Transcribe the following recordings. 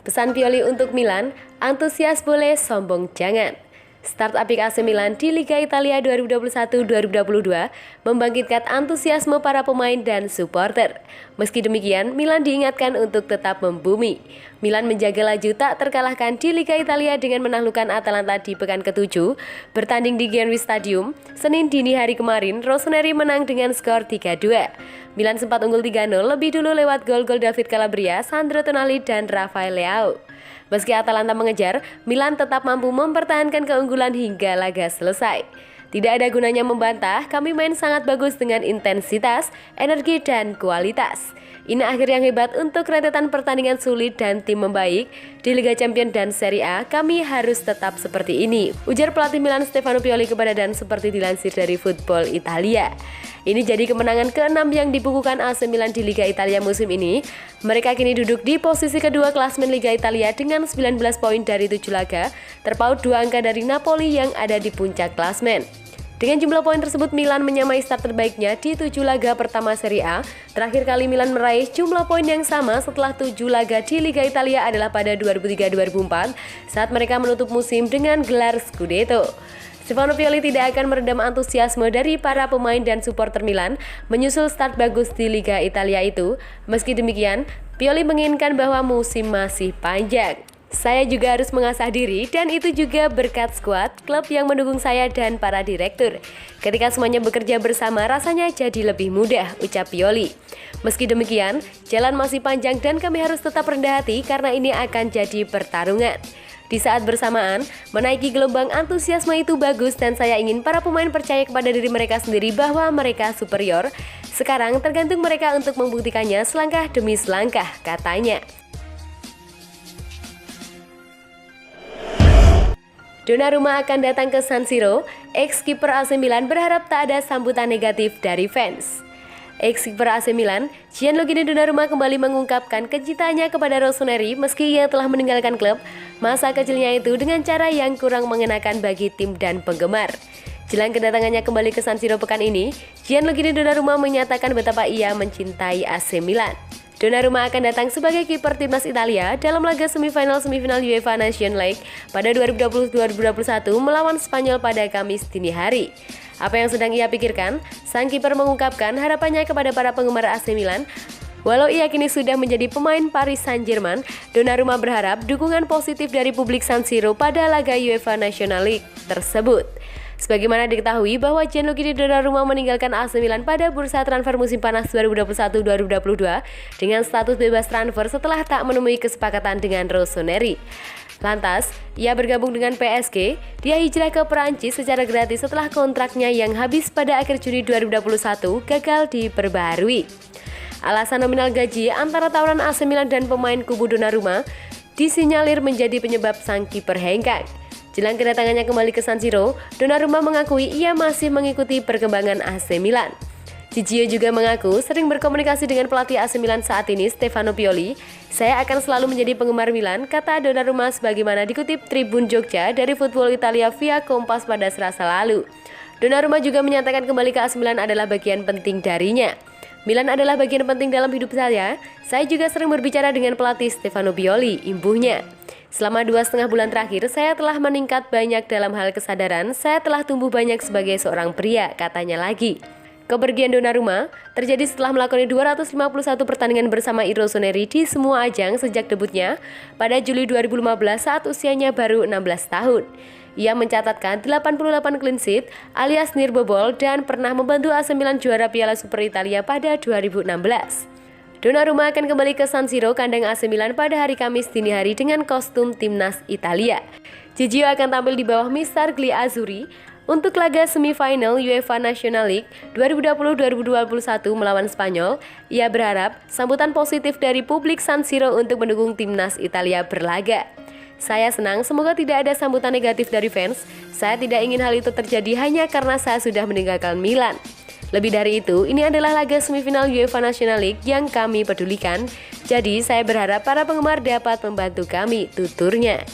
Pesan Pioli untuk Milan, antusias boleh, sombong jangan. Start apik AC Milan di Liga Italia 2021-2022 membangkitkan antusiasme para pemain dan supporter. Meski demikian, Milan diingatkan untuk tetap membumi. Milan menjaga laju tak terkalahkan di Liga Italia dengan menaklukkan Atalanta di pekan ke-7. Bertanding di Genui Stadium, Senin dini hari kemarin, Rossoneri menang dengan skor 3-2. Milan sempat unggul 3-0 lebih dulu lewat gol-gol David Calabria, Sandro Tonali, dan Rafael Leao. Meski Atalanta mengejar, Milan tetap mampu mempertahankan keunggulan hingga laga selesai. Tidak ada gunanya membantah, kami main sangat bagus dengan intensitas, energi, dan kualitas. Ini akhir yang hebat untuk rentetan pertandingan sulit dan tim membaik. Di Liga Champions dan Serie A, kami harus tetap seperti ini, ujar pelatih Milan Stefano Pioli kepada Dan seperti dilansir dari Football Italia. Ini jadi kemenangan ke-6 yang dibukukan AC Milan di Liga Italia musim ini. Mereka kini duduk di posisi kedua klasmen Liga Italia dengan 19 poin dari 7 laga, terpaut 2 angka dari Napoli yang ada di puncak klasmen. Dengan jumlah poin tersebut, Milan menyamai start terbaiknya di 7 laga pertama Serie A. Terakhir kali Milan meraih jumlah poin yang sama setelah 7 laga di Liga Italia adalah pada 2003-2004 saat mereka menutup musim dengan gelar Scudetto. Stefano Pioli tidak akan meredam antusiasme dari para pemain dan supporter Milan menyusul start bagus di Liga Italia itu. Meski demikian, Pioli menginginkan bahwa musim masih panjang. Saya juga harus mengasah diri dan itu juga berkat skuad, klub yang mendukung saya dan para direktur. Ketika semuanya bekerja bersama rasanya jadi lebih mudah, ucap Pioli. Meski demikian, jalan masih panjang dan kami harus tetap rendah hati karena ini akan jadi pertarungan. Di saat bersamaan, menaiki gelombang antusiasme itu bagus dan saya ingin para pemain percaya kepada diri mereka sendiri bahwa mereka superior. Sekarang tergantung mereka untuk membuktikannya selangkah demi selangkah, katanya. Donnarumma akan datang ke San Siro, ex-kiper AC Milan berharap tak ada sambutan negatif dari fans. Ex-kiper AC Milan, Gianluigi Donnarumma kembali mengungkapkan kecintaannya kepada Rossoneri meski ia telah meninggalkan klub masa kecilnya itu dengan cara yang kurang mengenakan bagi tim dan penggemar. Jelang kedatangannya kembali ke San Siro pekan ini, Gianluigi Donnarumma menyatakan betapa ia mencintai AC Milan. Donnarumma akan datang sebagai kiper timnas Italia dalam laga semifinal UEFA Nations League pada 2020-2021 melawan Spanyol pada Kamis dini hari. Apa yang sedang ia pikirkan? Sang kiper mengungkapkan harapannya kepada para penggemar AC Milan. Walau ia kini sudah menjadi pemain Paris Saint-Germain, Donnarumma berharap dukungan positif dari publik San Siro pada laga UEFA Nations League tersebut. Sebagaimana diketahui bahwa Gianluigi Donnarumma meninggalkan AC Milan pada bursa transfer musim panas 2021-2022 dengan status bebas transfer setelah tak menemui kesepakatan dengan Rossoneri. Lantas, ia bergabung dengan PSG, dia hijrah ke Perancis secara gratis setelah kontraknya yang habis pada akhir Juni 2021 gagal diperbaharui. Alasan nominal gaji antara tawaran AC Milan dan pemain kubu Donnarumma disinyalir menjadi penyebab sang kiper hengkang. Jelang kedatangannya kembali ke San Siro, Donnarumma mengakui ia masih mengikuti perkembangan AC Milan. Gigio juga mengaku sering berkomunikasi dengan pelatih AC Milan saat ini, Stefano Pioli. Saya akan selalu menjadi penggemar Milan, kata Donnarumma sebagaimana dikutip Tribun Jogja dari Football Italia via Kompas pada Selasa lalu. Donnarumma juga menyatakan kembali ke AC Milan adalah bagian penting darinya. Milan adalah bagian penting dalam hidup saya juga sering berbicara dengan pelatih Stefano Pioli, imbuhnya. Selama 2,5 bulan terakhir, saya telah meningkat banyak dalam hal kesadaran, saya telah tumbuh banyak sebagai seorang pria, katanya lagi. Kepergian Donnarumma terjadi setelah melakoni 251 pertandingan bersama Rossoneri di semua ajang sejak debutnya pada Juli 2015 saat usianya baru 16 tahun. Ia mencatatkan 88 clean sheet alias nirbobol dan pernah membantu AC Milan juara Piala Super Italia pada 2016. Donnarumma akan kembali ke San Siro kandang AC Milan pada hari Kamis dini hari dengan kostum timnas Italia. Gigio akan tampil di bawah Mister Gli Azzurri untuk laga semifinal UEFA Nations League 2020-2021 melawan Spanyol. Ia berharap sambutan positif dari publik San Siro untuk mendukung timnas Italia berlaga. Saya senang, semoga tidak ada sambutan negatif dari fans. Saya tidak ingin hal itu terjadi hanya karena saya sudah meninggalkan Milan. Lebih dari itu, ini adalah laga semifinal UEFA Nations League yang kami pedulikan. Jadi, saya berharap para penggemar dapat membantu kami, tuturnya.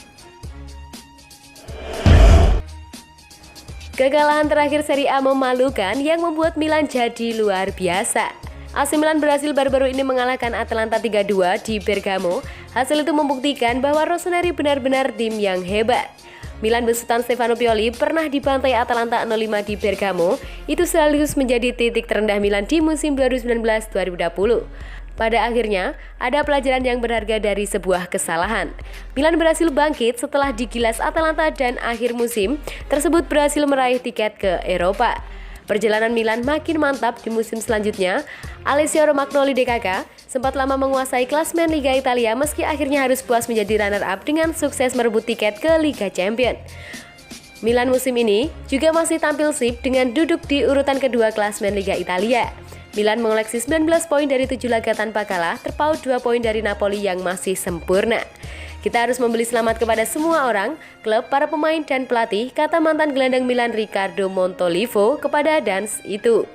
Kekalahan terakhir Serie A memalukan yang membuat Milan jadi luar biasa. AC Milan berhasil baru-baru ini mengalahkan Atalanta 3-2 di Bergamo. Hasil itu membuktikan bahwa Rossoneri benar-benar tim yang hebat. Milan besutan Stefano Pioli pernah dibantai Atalanta 0-5 di Bergamo. Itu sekaligus menjadi titik terendah Milan di musim 2019-2020. Pada akhirnya, ada pelajaran yang berharga dari sebuah kesalahan. Milan berhasil bangkit setelah digilas Atalanta dan akhir musim tersebut berhasil meraih tiket ke Eropa. Perjalanan Milan makin mantap di musim selanjutnya. Alessio Romagnoli DKK sempat lama menguasai klasemen Liga Italia meski akhirnya harus puas menjadi runner-up dengan sukses merebut tiket ke Liga Champions. Milan musim ini juga masih tampil sip dengan duduk di urutan kedua klasemen Liga Italia. Milan mengoleksi 19 poin dari 7 laga tanpa kalah, terpaut 2 poin dari Napoli yang masih sempurna. Kita harus membeli selamat kepada semua orang, klub, para pemain, dan pelatih, kata mantan gelandang Milan Riccardo Montolivo kepada Dance itu.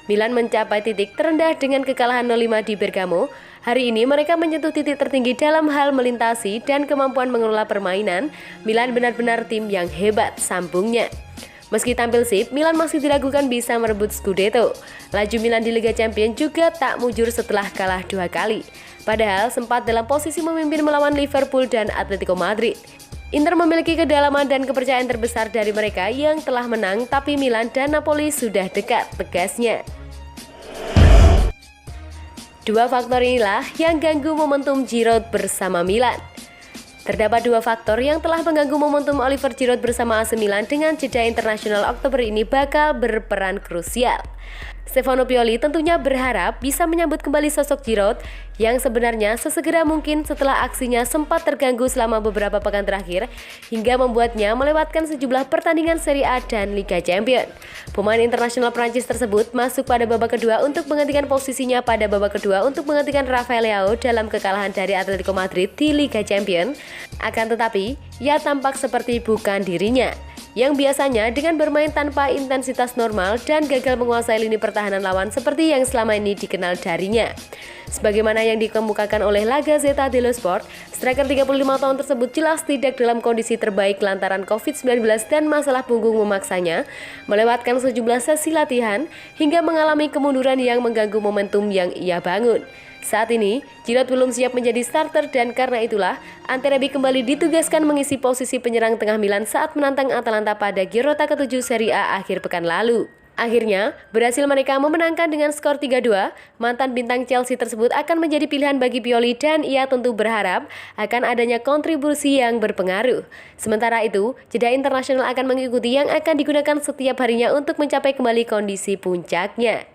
Milan mencapai titik terendah dengan kekalahan 0-5 di Bergamo. Hari ini mereka menyentuh titik tertinggi dalam hal melintasi dan kemampuan mengelola permainan. Milan benar-benar tim yang hebat, sambungnya. Meski tampil sip, Milan masih diragukan bisa merebut Scudetto. Laju Milan di Liga Champions juga tak mujur setelah kalah 2 kali. Padahal sempat dalam posisi memimpin melawan Liverpool dan Atletico Madrid. Inter memiliki kedalaman dan kepercayaan terbesar dari mereka yang telah menang, tapi Milan dan Napoli sudah dekat, tegasnya. Dua faktor inilah yang ganggu momentum Giroud bersama Milan. Terdapat 2 faktor yang telah mengganggu momentum Oliver Giroud bersama AC Milan dengan jeda internasional Oktober ini bakal berperan krusial. Stefano Pioli tentunya berharap bisa menyambut kembali sosok Giroud yang sebenarnya sesegera mungkin setelah aksinya sempat terganggu selama beberapa pekan terakhir hingga membuatnya melewatkan sejumlah pertandingan Serie A dan Liga Champions. Pemain internasional Prancis tersebut masuk pada babak kedua untuk menggantikan posisinya pada babak kedua untuk menggantikan Rafael Leao dalam kekalahan dari Atletico Madrid di Liga Champions. Akan tetapi, ia tampak seperti bukan dirinya, yang biasanya dengan bermain tanpa intensitas normal dan gagal menguasai lini pertahanan lawan seperti yang selama ini dikenal darinya. Sebagaimana yang dikemukakan oleh La Gazzetta dello Sport, striker 35 tahun tersebut jelas tidak dalam kondisi terbaik lantaran COVID-19 dan masalah punggung memaksanya melewatkan sejumlah sesi latihan hingga mengalami kemunduran yang mengganggu momentum yang ia bangun. Saat ini, Giroud belum siap menjadi starter dan karena itulah Ante Rebic kembali ditugaskan mengisi posisi penyerang tengah Milan saat menantang Atalanta pada Girota ke-7 Serie A akhir pekan lalu. Akhirnya, berhasil mereka memenangkan dengan skor 3-2. Mantan bintang Chelsea tersebut akan menjadi pilihan bagi Pioli dan ia tentu berharap akan adanya kontribusi yang berpengaruh. Sementara itu, jeda internasional akan mengikuti yang akan digunakan setiap harinya untuk mencapai kembali kondisi puncaknya.